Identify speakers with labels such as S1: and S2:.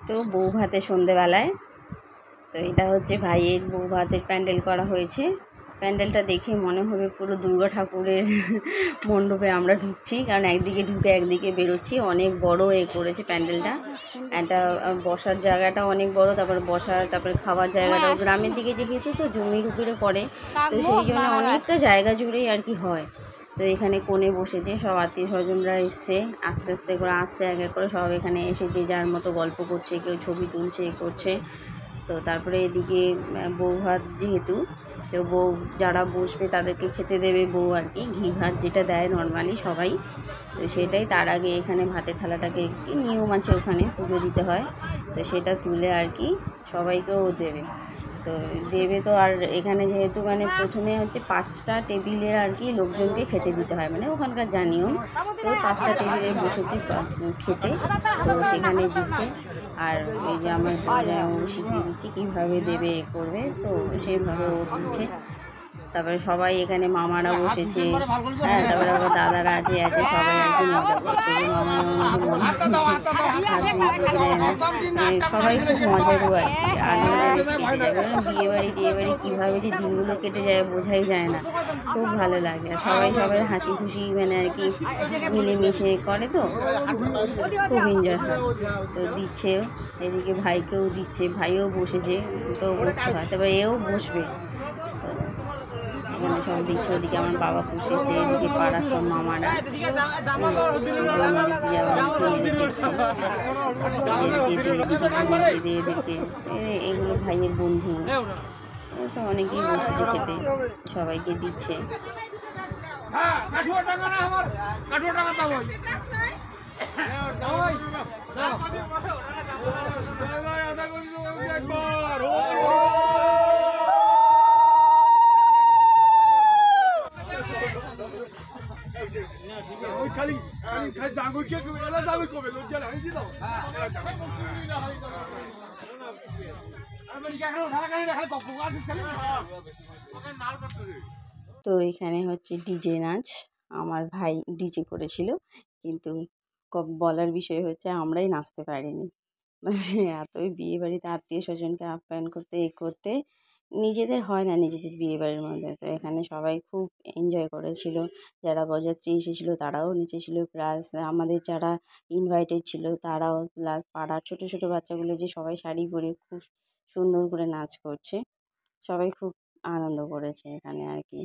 S1: তো বউ ভাতে সন্ধেবেলায়। তো এটা হচ্ছে ভাইয়ের বউ ভাতের প্যান্ডেল করা হয়েছে। প্যান্ডেলটা দেখে মনে হবে পুরো দুর্গা ঠাকুরের মণ্ডপে আমরা ঢুকছি, কারণ একদিকে ঢুকে একদিকে বেরোচ্ছি। অনেক বড় করেছে প্যান্ডেলটা। একটা বসার জায়গাটা অনেক বড়, তারপরে খাওয়ার জায়গাটাও গ্রামের দিকে যেহেতু তো জমির উপরে করে, তো সেই জন্য অনেকটা জায়গা জুড়েই আর কি হয়। তো এখানে কোণে বসেছে, সব আত্মীয় স্বজনরা এসছে, আস্তে আস্তে করে আসছে, এক এক করে সব এখানে এসে যে যার মতো গল্প করছে, কেউ ছবি তুলছে করছে। তো তারপরে এদিকে বউ ভাত যেহেতু, তো বউ যারা বসবে তাদেরকে খেতে দেবে বউ আর কি, ঘি ভাত যেটা দেয় নর্মালি সবাই। তো সেটাই, তার আগে এখানে ভাতের থালাটাকে কি নিয়ম আছে, ওখানে পুজো দিতে হয়, তো সেটা তুলে আর কি সবাইকেও দেবে। তো দেবে তো। আর এখানে যেহেতু মানে প্রথমে হচ্ছে 5টা টেবিলের আর কি লোকজনকে খেতে দিতে হয়, মানে ওখানকার যা নিয়ম। তো 5টা টেবিলে বসেছে খেতে, তো সেখানে দিচ্ছে। আর এই যে আমার ও শিখিয়ে দিচ্ছি কীভাবে দেবে করবে, তো সেইভাবে ও দিচ্ছে। তারপরে সবাই এখানে মামারা বসেছে, হ্যাঁ, তারপরে আবার দাদারা আছে সবাই আর কি মজা করছে, মামারা মজা করছে, সবাই খুব মজারও আর কি, আনন্দ বেশ কেটে যাবে। বিয়েবাড়ি কীভাবে যে দিনগুলো কেটে যায় বোঝাই যায় না, খুব ভালো লাগে। আর সবাই হাসি খুশি মানে আর কি মিলেমিশে করে, তো খুব এনজয় হয়। তো দিচ্ছেও, এদিকে ভাইকেও দিচ্ছে, ভাইও বসেছে, তো বসতে হয়, তারপরে এও বসবে। তো এখানে সব দিচ্ছে, ওদিকে আমার বাবা বসেছে, এদিকে পাড়ার সব মামারা দিচ্ছে, এগুলো ভাইয়ের বন্ধু, সব অনেকেই বসেছে খেতে, সবাইকে দিচ্ছে। তো এখানে হচ্ছে ডিজে নাচ, আমার ভাই ডিজে করেছিল, কিন্তু বলার বিষয় হচ্ছে আমরাই নাচতে পারিনি। মানে এতই বিয়েবাড়িতে আত্মীয় স্বজনকে আপ্যায়ন করতে নিজেদের হয় না, নিজেদের বিয়েবাড়ির মধ্যে। তো এখানে সবাই খুব এনজয় করেছিল, যারা বরযাত্রী এসেছিলো তারাও নেচেছিল, প্লাস আমাদের যারা ইনভাইটেড ছিল তারাও, প্লাস পাড়ার ছোটো ছোটো বাচ্চাগুলো যে সবাই শাড়ি পরে খুব সুন্দর করে নাচ করছে, সবাই খুব আনন্দ করেছে এখানে আর কি।